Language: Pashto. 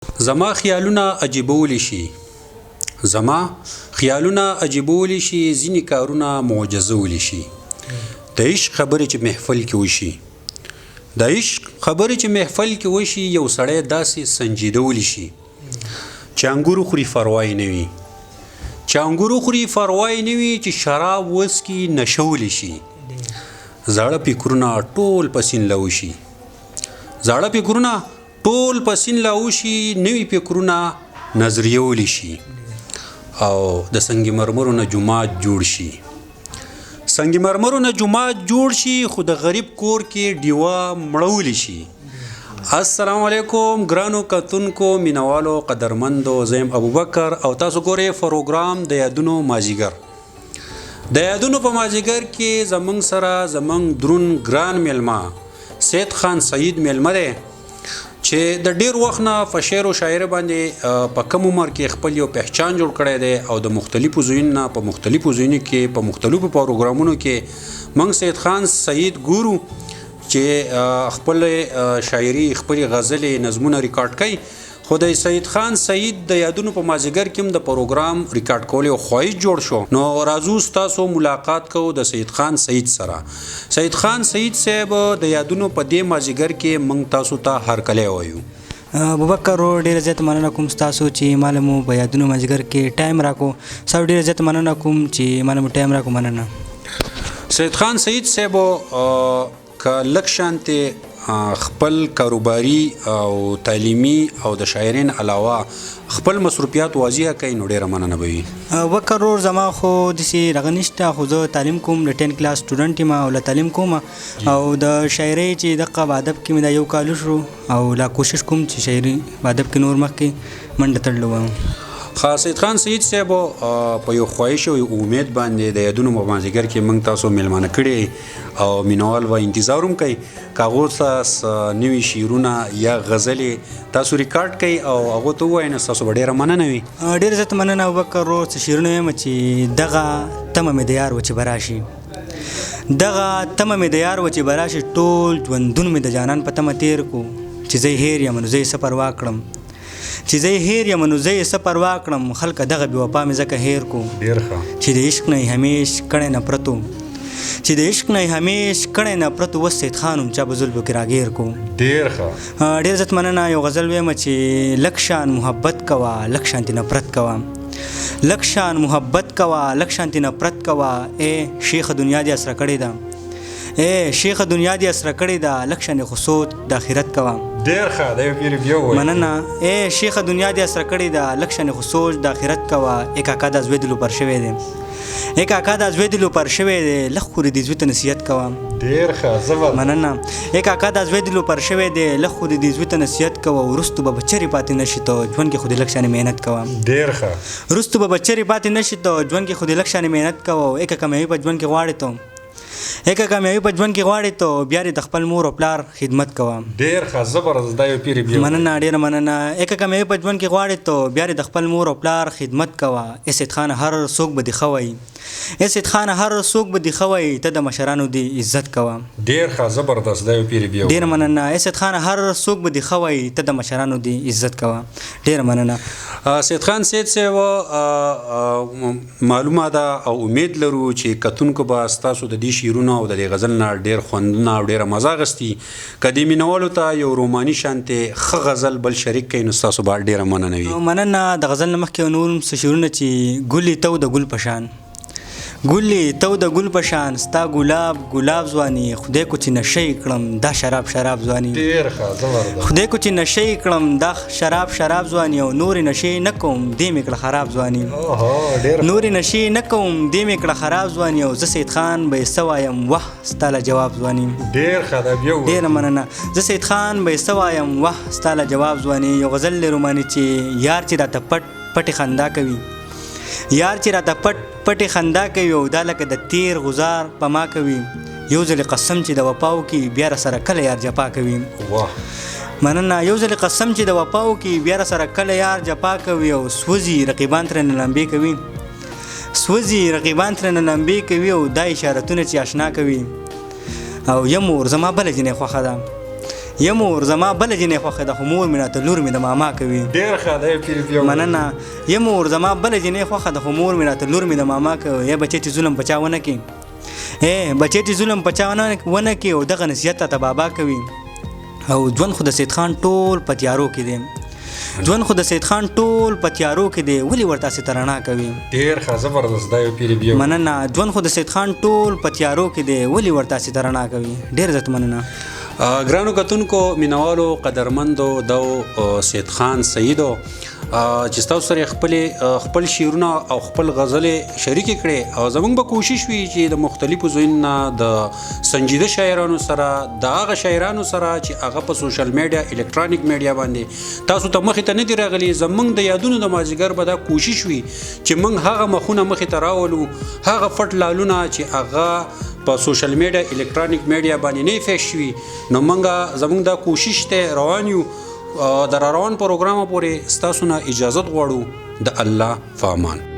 زما خیالونه عجیبولی شي ځینې کارونه معجزولی شي د عشق خبرې چې محفل کې وشي یو سړی داسې سنجیدولی شي چې انګورو خوري پروا یې نه وي چې شراب وسکي نشولی شي زاړه فکرونه ټول پسین لاوشي نوي فکرونه نظریولی شي او د سنگ مرمرو نه جومات جوړ شي خو د غریب کور کې ډیوه مړولی شي. السلام علیکم ګرانو کتونکو مینوالو قدرمندو، زیم ابوبکر او تاسو ګورئ پروګرام د یادونو مازیګر. د یادونو په مازیګر کې زمونږ سره زمونږ درون ګران میلمه سید خان سید میلمه دی چې د ډیر وخت نه په شعر او شاعري باندې په کم عمر کې خپل یو پہچان جوړ کړی دی او د مختلفو ځایونو په مختلفو پروګرامونو کې موږ سید خان سید ګورو چې خپل شاعري، خپل غزلې، نظمونه ریکارډ کوي. خو د سید خان سید د یادونو په مازیګر کې هم د پروګرام ریکارډ کول یو خواهش جوړ شو. نو راځو ستاسو ملاقات کوو د سید خان سید سره. سید خان سید صاحب د یادونو په دې مازیګر کې موږ تاسو ته هرکلی وایو. ابوبکر ډېره زیاته مننه کوم ستاسو چې ماله مو په یادونو مازیګر کې ټایم راکو. ستا ډېره زیاته مننه کوم چې ماله مو ټایم راکو. مننه. سید خان سید صاحب که لږ شانتې خپل کاروباري او تعلیمي او د شاعرین علاوه خپل مصروفیات واضح کوي نو ډېره مننه به وي. ابوبکر زما خو داسې دغه نشته، خو زه تعلیم کوم، د 10 کلاس سټوډنټ یم او له تعلیم کوم او د شاعرۍ چې دغه په ادب کې مې دا یو کال شو او لا کوشش کوم چې شاعري په ادب کې نور مخکې منډه تړلو وایم. سید خان سید صاحب په یو خواهش او امید باندې د یادونو په مازیګر کې موږ تاسو میلمانه کړي او مینوال و انتظار هم کوي که هغو ته نوي شعرونه یا غزلې تاسو ریکارډ کوي او هغو ته ووایي نو ستاسو به ډېره مننه وي. ډېره زیاته مننه ابوبکر. څه شعرونه وایم چې دغه تمه مې د یار و چې به راشي، ټول ژوندون مې د جانان په تمه تېر کو چې زه هېر یم نو زه یې سفر واکړم خلکه دغه بې وفا مې ځکه هېر کو چې د عشق نه یې همیش کړی نفرت و سید خان هم چا په زلفو کې راګیر کو. ډېر زیات مننه. یو غزل ویم چې لږ شان محبت کوه لږ شانتې نفرت کوه ای شیخه دنیا دې اسره کړې ده لږ شانې خو سوچ د آخرت کوه. مننه. ای شیخه دنیا دې اسره کړې ده لږ شانې خو سوچ د آخرت کوه. ای کاکا دا زوی دلو پر شوی دی لږ خورې دې زوی ته نصیحت کوه. مننه. ای کاکا دا زوی دلو پر شوی دی لږ خورې دې زوی ته نصیحت کوه. وروستو به بچرې پاتې نشي ته ژوند کې خو دې لږ شانې محنت کوه. ای کاکا مې په ژوند کې غواړې ته بیا دې د خپل مور او پلار خدمت کوه. مننه. ډېره مننه. ای کاکا مې په ژوند کې غواړې ته بیا دې د خپل مور او پلار خدمت کوه. ای سید خان هر څوک به دې ښه وایي ته د مشرانو دې عزت کوه. ډېره مننه. ای سید خان هر څوک به دې ښه وایي ته د مشرانو دې عزت کوه. ډېره مننه. سید خان سید صاحب معلومه ده او امید لرو چې کتونکو به ستاسو د دې شعرونو او د دې غزل نه ډېر خوندونه او ډېره مزه اخیستي. که دې مینوالو ته یو روماني شانتې ښه غزل بل شریک کوي نو ستاسو به ډېره مننه وي. مننه. د غزل نه مخکې نور څه شعرونه چې ګلې تو د ګل په شان ستا ګلاب ځواني خدای کو چې نشه کړم دا شراب ځواني او نورې نشې نه کوم دې مې کړه خراب ځواني او زه سید خان به یې څه وایم وه ستا له جواب ځواني. ډېره مننه. زه سید خان به یې څه وایم وه ستا له جواب ځواني. یو غزل روماني چې یار چې راته پټې خندا کوي او دا لکه د تیر غزار په ما کوي. یو ځل قسم چې د وفاو کې بیا سره کله یار جفا کوي. مننه. یو ځل قسم چې د وفاو کې بیا سره کله یار جفا کوي او سوځي رقیبان ترنه لمبې کوي او دا اشارتونه چې آشنا کوي او یم ور زما بله جنې خوښه ده یا مور زما بله جنې خوښه ده خو مور مې راته لور مې د ماما کوي. ډېر ښه دی پیر بیا. مننه. یا مور زما بله جنې خوښه ده خو مور مې راته لور مې د ماما کوي. یا بچی چې ظلم په چا ونه کړي بچی چې ظلم په چا ونه کړي او دغه نصیحت ته بابا کوي. او ژوند خو د سید خان ټول په تیارو کې دی. ژوند خو د سید خان ټول په تیارو کې دی ولې ورته هسې رڼا کوي. ډېر ښه زبردست دی پیر بیا. مننه. ژوند خو د سید خان ټول په تیارو کې دی ولې ورته هسې رڼا کوي. ډېر عزت مننه. ګرانو کتونکو مینوالو قدرمندو د سید خان سیدو چې تاسو سره خپل شعرونه او خپل غزلې شریکې کړې او زموږ به کوشش وي چې د مختلفو ځایونو نه د سنجیده شاعرانو سره د هغه شاعرانو سره چې هغه په سوشل میډیا الکترونیک میډیا باندې تاسو ته مخې ته نه دي راغلي زموږ د یادونو د مازدیګر به دا کوشش وي چې موږ هغه مخونه مخې ته راولو هغه پټ لالونه چې هغه په سوشل میډیا الکترونیک میډیا باندې نه فیش شوي نو موږ زموږ دا کوشش ته روان یو د روان پروګرام پورې ستاسو نه اجازت غواړو د الله په امان.